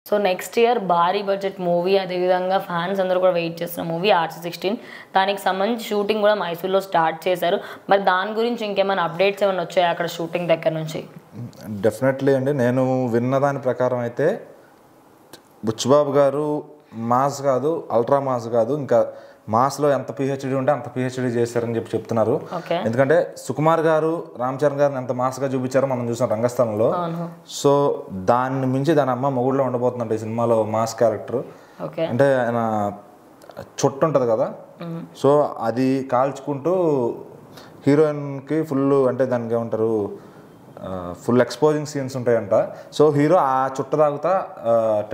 So next year భారీ budget movie, అదేవిధంగా fans అందరూ కూడా వెయిట్ చేస్తున్న మూవీ RC16. దానికి సంబంధించి షూటింగ్ కూడా మైసూర్లో స్టార్ట్ చేశారు. మరి దాని గురించి ఇంకేమైనా అప్డేట్స్ ఏమైనా వచ్చాయి అక్కడ షూటింగ్ దగ్గర నుంచి? డెఫినెట్లీ అండి. నేను విన్న దాని ప్రకారం అయితే బుచ్చిబాబు గారు మాస్ కాదు, అల్ట్రా మాస్ కాదు, ఇంకా మాస్లో ఎంత పిహెచ్డి ఉంటే అంత పిహెచ్డి చేశారని చెప్తున్నారు. ఎందుకంటే సుకుమార్ గారు రామ్ చరణ్ గారిని ఎంత మాస్గా చూపించారో మనం చూసాం రంగస్థలంలో. సో దాన్ని మించి దాని అమ్మ మొగుడులో ఉండబోతుందంట ఈ సినిమాలో మాస్ క్యారెక్టర్. అంటే ఆయన చుట్టు ఉంటుంది కదా, సో అది కాల్చుకుంటూ హీరోయిన్కి ఫుల్, అంటే దానికి ఏమంటారు, ఫుల్ ఎక్స్పోజింగ్ సీన్స్ ఉంటాయంట. సో హీరో ఆ చుట్ట తాగుతా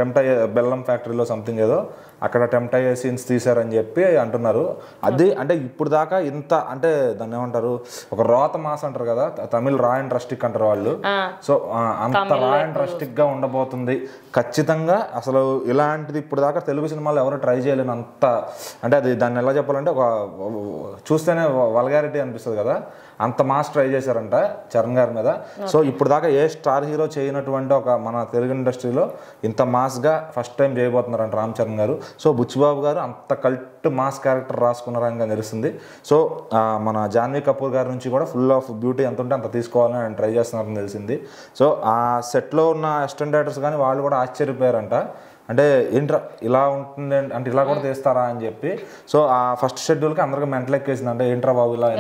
టెంప్ట్ అయ్యే, బెల్లం ఫ్యాక్టరీలో సంథింగ్ ఏదో అక్కడ టెంప్ట్ అయ్యే సీన్స్ తీశారని చెప్పి అంటున్నారు. అది అంటే ఇప్పుడు దాకా ఇంత, అంటే దాన్ని ఏమంటారు, ఒక రోత మాస్ అంటారు కదా, తమిళ్ రా అండ్ రస్టిక్ అంటారు వాళ్ళు. సో అంత రా అండ్ రస్టిక్గా ఉండబోతుంది ఖచ్చితంగా. అసలు ఇలాంటిది ఇప్పుడు దాకా తెలుగు సినిమాలో ఎవరు ట్రై చేయలేను అంత, అంటే అది దాన్ని ఎలా చెప్పాలంటే ఒక చూస్తేనే వల్గారిటీ అనిపిస్తుంది కదా, అంత మాస్ ట్రై చేశారంట చరణ్ గారి మీద. సో ఇప్పుడు దాకా ఏ స్టార్ హీరో చేయనటువంటి ఒక మన తెలుగు ఇండస్ట్రీలో ఇంత మాస్గా ఫస్ట్ టైం చేయబోతున్నారంట రామ్ చరణ్ గారు. సో బుచ్చిబాబు గారు అంత కల్ట్ మాస్ క్యారెక్టర్ రాసుకున్నారని తెలుస్తుంది. సో మన జాన్వీ కపూర్ గారి నుంచి కూడా ఫుల్ ఆఫ్ బ్యూటీ ఎంత ఉంటే అంత తీసుకోవాలని ఆయన ట్రై చేస్తున్నారని తెలిసింది. సో ఆ సెట్లో ఉన్న అసిస్టెంట్ డైరెక్టర్స్ కానీ వాళ్ళు కూడా ఆశ్చర్యపోయారంట. అంటే ఏంట్రా ఇలా ఉంటుంది, అంటే ఇలా కూడా తీస్తారా అని చెప్పి. సో ఆ ఫస్ట్ షెడ్యూల్కి అందరికీ మెంటల్ ఎక్కేసింది, అంటే ఏంట్రా బాబు ఇలా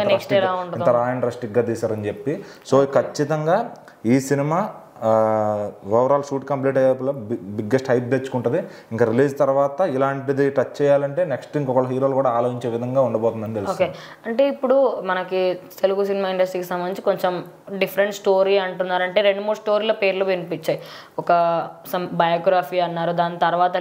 ఇంత రా అండ్ రస్టిక్గా తీశారని చెప్పి. సో ఖచ్చితంగా ఈ సినిమా ఓవరాల్ షూట్ కంప్లీట్ అయ్యేప్పుడు బిగ్గెస్ట్ హైప్ తెచ్చుకుంటుంది. ఇంకా రిలీజ్ తర్వాత ఇలాంటిది టచ్ చేయాలంటే నెక్స్ట్ ఇంకొకళ్ళ హీరోలు కూడా ఆలోచించే విధంగా ఉండబోతుందని తెలుసు. ఓకే, అంటే ఇప్పుడు మనకి తెలుగు సినిమా ఇండస్ట్రీకి సంబంధించి కొంచెం డిఫరెంట్ స్టోరీ అంటున్నారంటే 2-3 స్టోరీల పేర్లు వినిపించాయి. ఒక బయోగ్రఫీ అన్నారు, దాని తర్వాత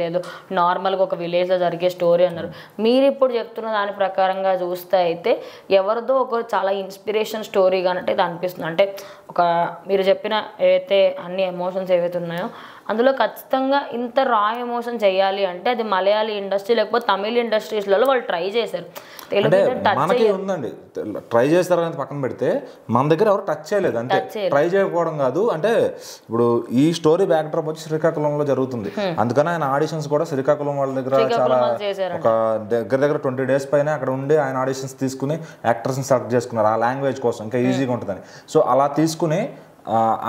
లేదు నార్మల్గా ఒక విలేజ్లో జరిగే స్టోరీ అన్నారు. మీరు ఇప్పుడు చెప్తున్న దాని ప్రకారంగా చూస్తే అయితే ఎవరిదో ఒక చాలా ఇన్స్పిరేషన్ స్టోరీగా అంటే ఇది అనిపిస్తుంది. అంటే ఒక మీరు చెప్పిన ఏవైతే అన్ని ఎమోషన్స్ ఏవైతే ఉన్నాయో అందులో ఖచ్చితంగా ఇంత రా ఎమోషన్ చేయాలి అంటే అది మలయాళీ ఇండస్ట్రీ లేకపోతే తమిళ ఇండస్ట్రీస్లలో వాళ్ళు ట్రై చేశారు. అంటే మనకి ఉందండి, ట్రై చేస్తారనేది పక్కన పెడితే మన దగ్గర ఎవరు టచ్ చేయలేదు. అంటే ట్రై చేయకపోవడం కాదు, అంటే ఇప్పుడు ఈ స్టోరీ బ్యాక్ డ్రాప్ వచ్చి శ్రీకాకుళంలో జరుగుతుంది. అందుకని ఆయన ఆడిషన్స్ కూడా శ్రీకాకుళం వాళ్ళ దగ్గర చాలా ఒక దగ్గర 20 days పైన అక్కడ ఉండి ఆయన ఆడిషన్స్ తీసుకుని యాక్టర్స్ని సెలెక్ట్ చేసుకున్నారు ఆ లాంగ్వేజ్ కోసం, ఇంకా ఈజీగా ఉంటుందని. సో అలా తీసుకుని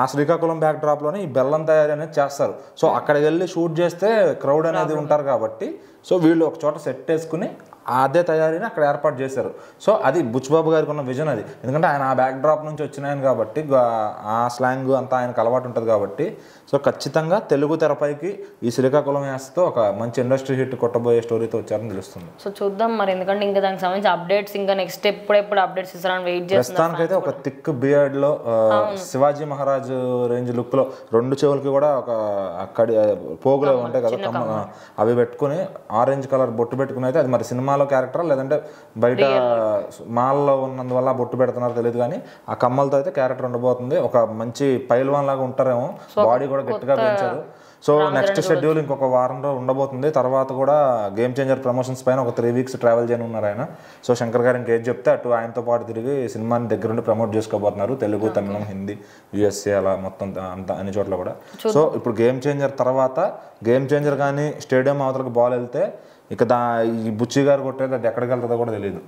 ఆ శ్రీకాకుళం బ్యాక్ డ్రాప్లోనే ఈ బెల్లం తయారీ అనేది చేస్తారు. సో అక్కడికి వెళ్ళి షూట్ చేస్తే క్రౌడ్ అనేది ఉంటారు కాబట్టి సో వీళ్ళు ఒక చోట సెట్ వేసుకుని అదే తయారీని అక్కడ ఏర్పాటు చేశారు. సో అది బుచ్చిబాబు గారికి ఉన్న విజన్ అది. ఎందుకంటే ఆయన ఆ బ్యాక్ డ్రాప్ నుంచి వచ్చినాయని కాబట్టి ఆ స్లాంగ్ అంతా ఆయనకు అలవాటు ఉంటుంది కాబట్టి. సో ఖచ్చితంగా తెలుగు తెరపైకి ఈ శ్రీకాకుళం వేస్తూ ఒక మంచి ఇండస్ట్రీ హిట్ కొట్టబోయే స్టోరీతో వచ్చారని తెలుస్తుంది. సో చూద్దాం మరి, ఎందుకంటే ఇంకా దానికి సంబంధించి అప్డేట్స్ ఇంకా నెక్స్ట్ ఎప్పుడెప్పుడు అప్డేట్స్ ఇస్తారని వెయిట్ చేస్తాను. ప్రస్తుతానికైతే ఒక థిక్ బియర్డ్లో శివాజీ మహారాజ్ రేంజ్ లుక్లో 2 చెవులకి కూడా ఒక అక్కడి పోగులు ఉంటాయి కదా అవి పెట్టుకుని ఆరెంజ్ కలర్ బొట్టు పెట్టుకుని అయితే అది మరి సినిమాలో క్యారెక్టర్ లేదంటే బయట మాల్లో ఉన్నందువల్ల బొట్టు పెడుతున్నారు తెలియదు, కానీ ఆ కమ్మలతో అయితే క్యారెక్టర్ ఉండబోతుంది. ఒక మంచి పైల్వాన్ లాగా ఉంటారేమో, బాడీ కూడా గట్టిగా పెంచారు. సో నెక్స్ట్ షెడ్యూల్ ఇంకొక వారంలో ఉండబోతుంది. తర్వాత కూడా గేమ్ చేంజర్ ప్రమోషన్స్ పైన ఒక 3 weeks ట్రావెల్ చేయనున్నారు ఆయన. సో శంకర్ గారు ఇంకేం చెప్తే అటు ఆయనతో పాటు తిరిగి సినిమాని దగ్గరుండి ప్రమోట్ చేసుకోబోతున్నారు, తెలుగు, తమిళం, హిందీ, USA అలా మొత్తం అంత అన్ని చోట్ల కూడా. సో ఇప్పుడు గేమ్ చేంజర్ తర్వాత గేమ్ చేంజర్ కానీ స్టేడియం అవతలకు బాల్ వెళ్తే ఇక ఈ బుచ్చి గారు కొట్టేది అది ఎక్కడికి వెళ్తుందో కూడా తెలియదు.